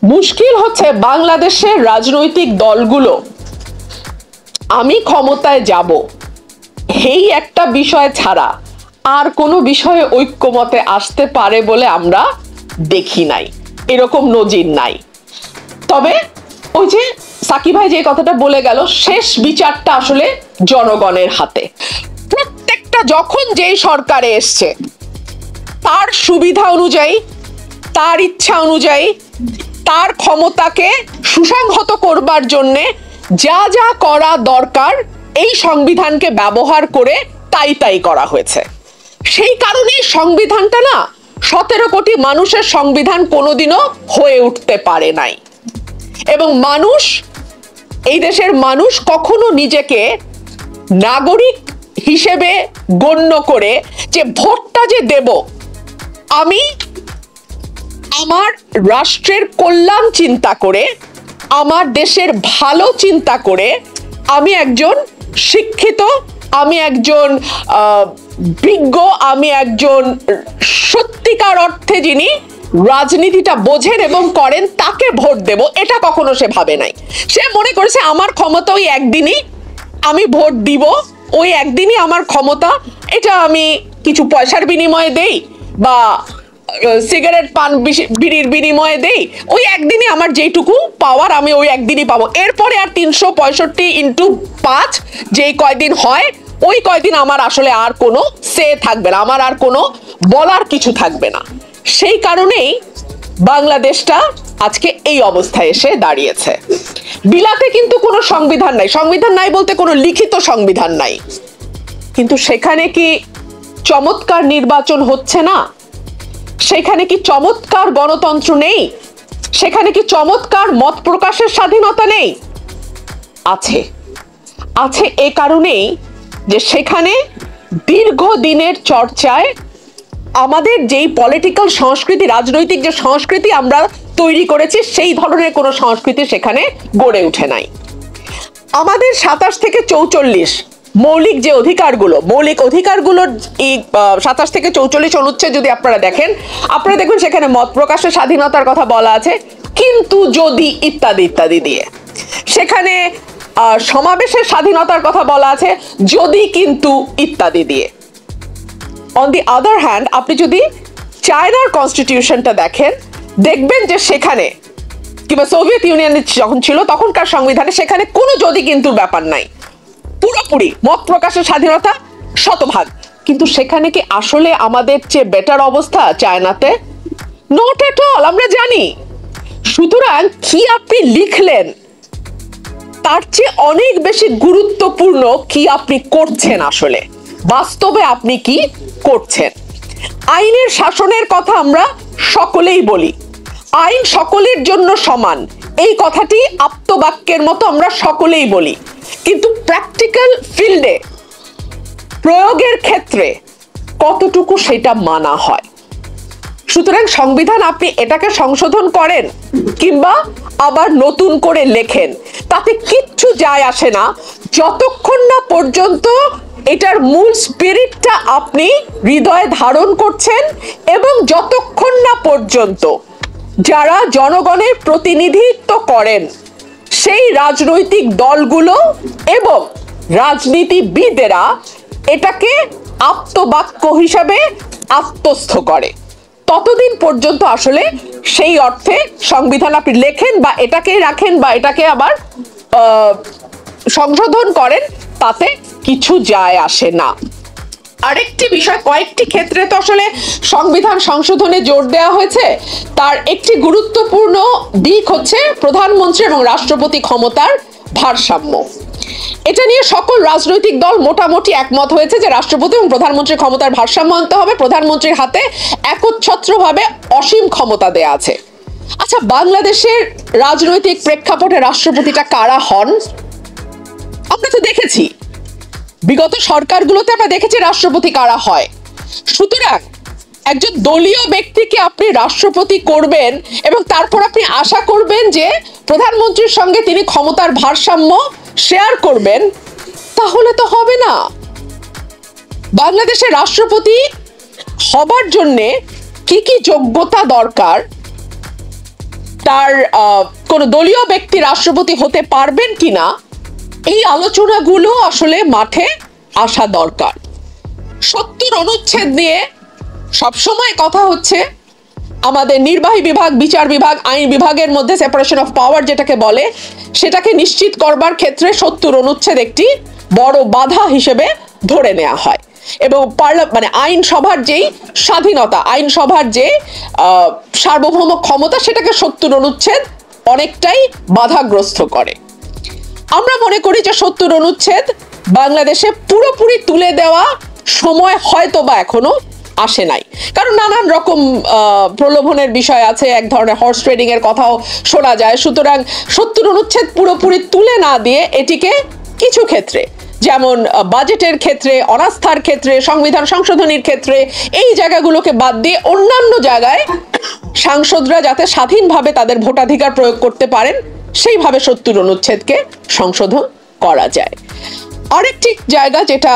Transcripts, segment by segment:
মুশকিল হচ্ছে বাংলাদেশের রাজনৈতিক দলগুলো আমি ক্ষমতায় যাব এই একটা বিষয় ছাড়া আর কোনো বিষয়ে ঐক্যমতে আসতে পারে বলে আমরা দেখি নাই, এরকম নজির নাই। তবে ওই যে সাকিব ভাই যে কথাটা বলে গেল, শেষ বিচারটা আসলে জনগণের হাতে। প্রত্যেকটা যখন যেই সরকারে এসছে তার সুবিধা অনুযায়ী, তার ইচ্ছা অনুযায়ী, তার ক্ষমতাকে সুসংহত করবার জন্যে যা যা করা দরকার এই সংবিধানকে ব্যবহার করে তাই তাই করা হয়েছে। সেই কারণেই সংবিধানটা না 17 কোটি মানুষের সংবিধান কোনোদিনও হয়ে উঠতে পারে নাই। এবং মানুষ, এই দেশের মানুষ কখনো নিজেকে নাগরিক হিসেবে গণ্য করে যে ভোটটা যে দেব আমি আমার রাষ্ট্রের কল্যাণ চিন্তা করে, আমার দেশের ভালো চিন্তা করে, আমি একজন শিক্ষিত, আমি একজন বিজ্ঞ, আমি একজন সত্যিকার অর্থে যিনি রাজনীতিটা বোঝেন এবং করেন তাকে ভোট দেব, এটা কখনো সে ভাবে নাই। সে মনে করেছে আমার ক্ষমতা ওই একদিনই, আমি ভোট দিব ওই একদিনই আমার ক্ষমতা, এটা আমি কিছু পয়সার বিনিময়ে দেই বা সিগারেট পান বিড়ির বিনিময়ে দেই, ওই একদিনই আমার যেইটুকু পাওয়ার আমি ওই একদিনই পাবো। এরপরে আর 365 × 5 যেই কয়দিন হয় ওই কয়দিন আমার আসলে আর কোনো সে থাকবে না, আমার আর কোনো বলার কিছু থাকবে না। সেই কারণেই বাংলাদেশটা আজকে এই অবস্থায় এসে দাঁড়িয়েছে। বিলাতে কিন্তু কোনো সংবিধান নাই, সংবিধান নাই বলতে কোনো লিখিত সংবিধান নাই, কিন্তু সেখানে কি চমৎকার নির্বাচন হচ্ছে না? সেখানে কি চমৎকার গণতন্ত্র নেই? সেখানে কি চমৎকার মত প্রকাশের স্বাধীনতা নেই? আছে। আছে এ কারণেই যে সেখানে দীর্ঘদিনের চর্চায় আমাদের যেই পলিটিক্যাল সংস্কৃতি, রাজনৈতিক যে সংস্কৃতি আমরা তৈরি করেছি সেই ধরনের কোনো সংস্কৃতি সেখানে গড়ে উঠে নাই। আমাদের 27 থেকে 44 মৌলিক যে অধিকারগুলো, মৌলিক অধিকারগুলোর এই 27 থেকে 44 অনুচ্ছেদ যদি আপনারা দেখেন, আপনারা দেখবেন সেখানে মত প্রকাশের স্বাধীনতার কথা বলা আছে, কিন্তু যদি ইত্যাদি ইত্যাদি দিয়ে। সেখানে সমাবেশের স্বাধীনতার কথা বলা আছে, যদি কিন্তু ইত্যাদি দিয়ে। অন দি আদার হ্যান্ড আপনি যদি চায়নার কনস্টিটিউশনটা দেখেন, দেখবেন যে সেখানে কিংবা সোভিয়েত ইউনিয়নে যখন ছিল তখনকার সংবিধানে সেখানে কোনো যদি কিন্তু ব্যাপার নাই, পুরোপুরি মত প্রকাশের স্বাধীনতা শতভাগ। কিন্তু সেখানে কি আসলে আমাদের চেয়ে বেটার অবস্থা চায়নাতে? নট এট অল, আমরা জানি। সুতরাং কি আপনি লিখলেন তার চেয়ে অনেক বেশি গুরুত্বপূর্ণ কি আপনি করছেন, আসলে বাস্তবে আপনি কি করছেন। আইনের শাসনের কথা আমরা সকলেই বলি, আইন সকলের জন্য সমান, এই কথাটি আপ্তবাক্যের মতো আমরা সকলেই বলি, কিন্তু প্র্যাকটিক্যাল ফিল্ডে প্রয়োগের ক্ষেত্রে কতটুকু সেটা মানা হয়। সুতরাং সংবিধান আপনি এটাকে সংশোধন করেন কিংবা আবার নতুন করে লেখেন, তাতে কিচ্ছু যায় আসে না যতক্ষণ না পর্যন্ত এটার মূল স্পিরিটটা আপনি হৃদয়ে ধারণ করছেন এবং যতক্ষণ না পর্যন্ত যারা জনগণের প্রতিনিধিত্ব করেন সেই রাজনৈতিক দলগুলো এবং রাজনীতিবিদেরা এটাকে আপ্তবাক্য হিসাবে আত্মস্থ করে, ততদিন পর্যন্ত আসলে সেই অর্থে সংবিধান আপনি লেখেন বা এটাকে রাখেন বা এটাকে আবার সংশোধন করেন, তাতে কিছু যায় আসে না। আরেকটি বিষয়, কয়েকটি ক্ষেত্রে তো আসলে সংবিধান সংশোধনে জোর দেওয়া হয়েছে, তার একটি গুরুত্বপূর্ণ দিক হচ্ছে প্রধানমন্ত্রী এবং রাষ্ট্রপতি ক্ষমতার ভারসাম্য। এটা নিয়ে সকল রাজনৈতিক দল মোটামুটি একমত হয়েছে যে রাষ্ট্রপতি এবং প্রধানমন্ত্রীর ক্ষমতার ভারসাম্য আনতে হবে, প্রধানমন্ত্রীর হাতে একচ্ছত্রভাবে অসীম ক্ষমতা দেয়া আছে। আচ্ছা, বাংলাদেশের রাজনৈতিক প্রেক্ষাপটে রাষ্ট্রপতিটা কারা হন আমরা তো দেখেছি, বিগত সরকারগুলোতে আমরা দেখেছি রাষ্ট্রপতি কারা হয়। সুতরাং একজন দলীয় ব্যক্তিকে আপনি রাষ্ট্রপতি করবেন এবং তারপর আপনি আশা করবেন যে প্রধানমন্ত্রীর সঙ্গে তিনি ক্ষমতার ভারসাম্য শেয়ার করবেন, তাহলে তো হবে না। বাংলাদেশের রাষ্ট্রপতি হবার জন্যে কি কি যোগ্যতা দরকার তার কোন দলীয় ব্যক্তি রাষ্ট্রপতি হতে পারবেন কিনা, এই আলোচনাগুলো আসলে মাঠে আসা দরকার। 70 অনুচ্ছেদ নিয়ে সবসময় কথা হচ্ছে, আমাদের নির্বাহী বিভাগ, বিচার বিভাগ, আইন বিভাগের মধ্যে সেপারেশন অফ পাওয়ার যেটাকে বলে, সেটাকে নিশ্চিত করবার ক্ষেত্রে 70 অনুচ্ছেদ একটি বড় বাধা হিসেবে ধরে নেওয়া হয়। এবং মানে আইনসভার যেই স্বাধীনতা, আইনসভার যে সার্বভৌম ক্ষমতা, সেটাকে 70 অনুচ্ছেদ অনেকটাই বাধাগ্রস্ত করে। আমরা মনে করি যে 70 অনুচ্ছেদ বাংলাদেশে পুরোপুরি তুলে দেওয়া সময় হয়তো বা এখনো আসে নাই, কারণ নানান রকম প্রলোভনের বিষয় আছে, এক ধরনের হর্স ট্রেডিং এর কথাও শোনা যায়। সুতরাং 70 অনুচ্ছেদ পুরোপুরি তুলে না দিয়ে এটিকে কিছু ক্ষেত্রে, যেমন বাজেটের ক্ষেত্রে, অনাস্থার ক্ষেত্রে, সংবিধান সংশোধনীর ক্ষেত্রে, এই জায়গাগুলোকে বাদ দিয়ে অন্যান্য জায়গায় সাংসদরা যাতে স্বাধীনভাবে তাদের ভোটাধিকার প্রয়োগ করতে পারেন, সেইভাবে 70 অনুচ্ছেদকে সংশোধন করা যায়। আরেকটি জায়গা যেটা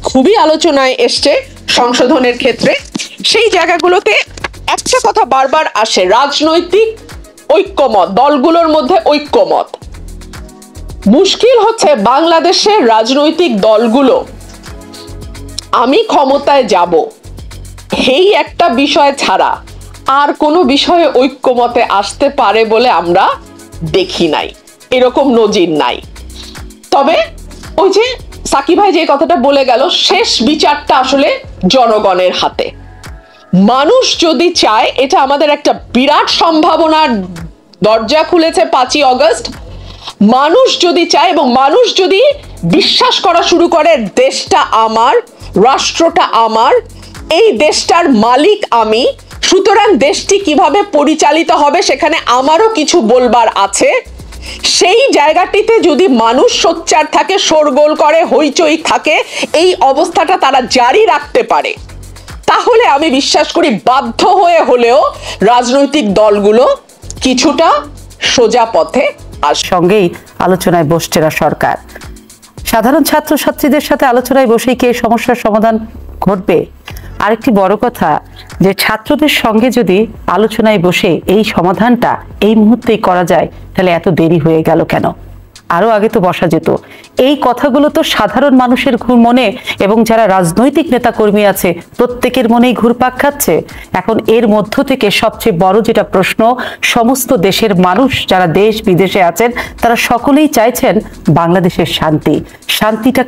খুবই আলোচনায় এসছে সংশোধনের ক্ষেত্রে, সেই জায়গাগুলোতে একটা কথা বারবার আসে, রাজনৈতিক ঐক্যমত, দলগুলোর মধ্যে ঐক্যমত। মুশকিল হচ্ছে বাংলাদেশের রাজনৈতিক দলগুলো আমি ক্ষমতায় যাব এই একটা বিষয় ছাড়া আর কোনো বিষয়ে ঐক্যমতে আসতে পারে বলে আমরা দেখি নাই, এরকম নজির নাই। তবে ওই যে সাকিব ভাই যে কথাটা বলে গেল, শেষ বিচারটা আসলে জনগণের হাতে। মানুষ যদি চায়, এটা আমাদের একটা বিরাট সম্ভাবনার দরজা খুলেছে 5ই অগস্ট। মানুষ যদি চায় এবং মানুষ যদি বিশ্বাস করা শুরু করে দেশটা আমার, রাষ্ট্রটা আমার, এই দেশটার মালিক আমি, সুতরাং দেশটি কিভাবে পরিচালিত হবে সেখানে আমারও কিছু বলবার আছে, সেই জায়গাটিতে যদি মানুষ সোচ্চার থাকে, শোরগোল করে, হইচই থাকে, এই অবস্থাটা তারা জারি রাখতে পারে, তাহলে আমি বিশ্বাস করি বাধ্য হয়ে হলেও রাজনৈতিক দলগুলো কিছুটা সোজা পথে সঙ্গেই আলোচনায় বসছে না সরকার। সাধারণ ছাত্রছাত্রীদের সাথে আলোচনায় বসেই কি এই সমস্যার সমাধান ঘটবে? আরেকটি বড় কথা, যে ছাত্রদের সঙ্গে যদি আলোচনায় বসে এই সমাধানটা এই মুহূর্তেই করা যায়, তাহলে এত দেরি হয়ে গেল কেন? আরো আগে তো বসা যেত। এই কথাগুলো তো সাধারণ মানুষের মনে এবং যারা রাজনৈতিক নেতাকর্মী আছে প্রত্যেকের মনেই ঘুরপাক খাচ্ছে। এখন এর মধ্য থেকে সবচেয়ে বড় যেটা প্রশ্ন, সমস্ত দেশের মানুষ যারা দেশ বিদেশে আছেন তারা সকলেই চাইছেন বাংলাদেশের শান্তি। শান্তিটা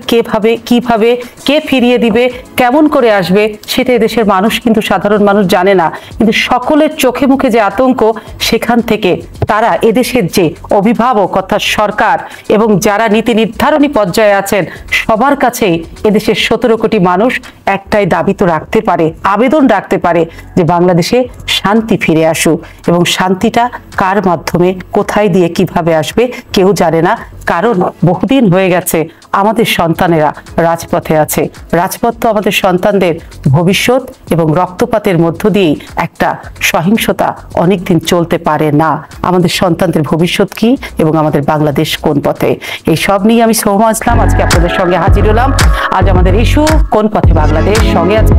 কিভাবে কে ফিরিয়ে দিবে, কেমন করে আসবে, সেটা দেশের মানুষ কিন্তু সাধারণ মানুষ জানে না। কিন্তু সকলের চোখে মুখে যে আতঙ্ক, সেখান থেকে তারা এদেশের যে অভিভাবক অর্থাৎ সরকার এবং যারা নীতি নির্ধারণী পর্যায়ে আছেন সবার কাছেই এদেশের 17 কোটি মানুষ একটাই দাবি তো রাখতে পারে, আবেদন রাখতে পারে যে বাংলাদেশে শান্তি ফিরে আসুক। এবং শান্তিটা কার মাধ্যমে, কোথায় দিয়ে, কিভাবে আসবে কেউ জানে না, কারণ বহুদিন হয়ে গেছে আমাদের সন্তানেরা রাজপথে আছে। রাজপথ তো আমাদের সন্তানদের ভবিষ্যৎ এবং রক্তপাতের মধ্য দিয়েই একটা সহিংসতা অনেকদিন চলতে পারে না। আমাদের সন্তানদের ভবিষ্যৎ কি এবং আমাদের বাংলাদেশ কোন পথে, এই সব নিয়ে আমি সৌমা ইসলাম আজকে আপনাদের সঙ্গে হাজির হলাম। আজ আমাদের ইস্যু কোন পথে বাংলাদেশ, সঙ্গে আছে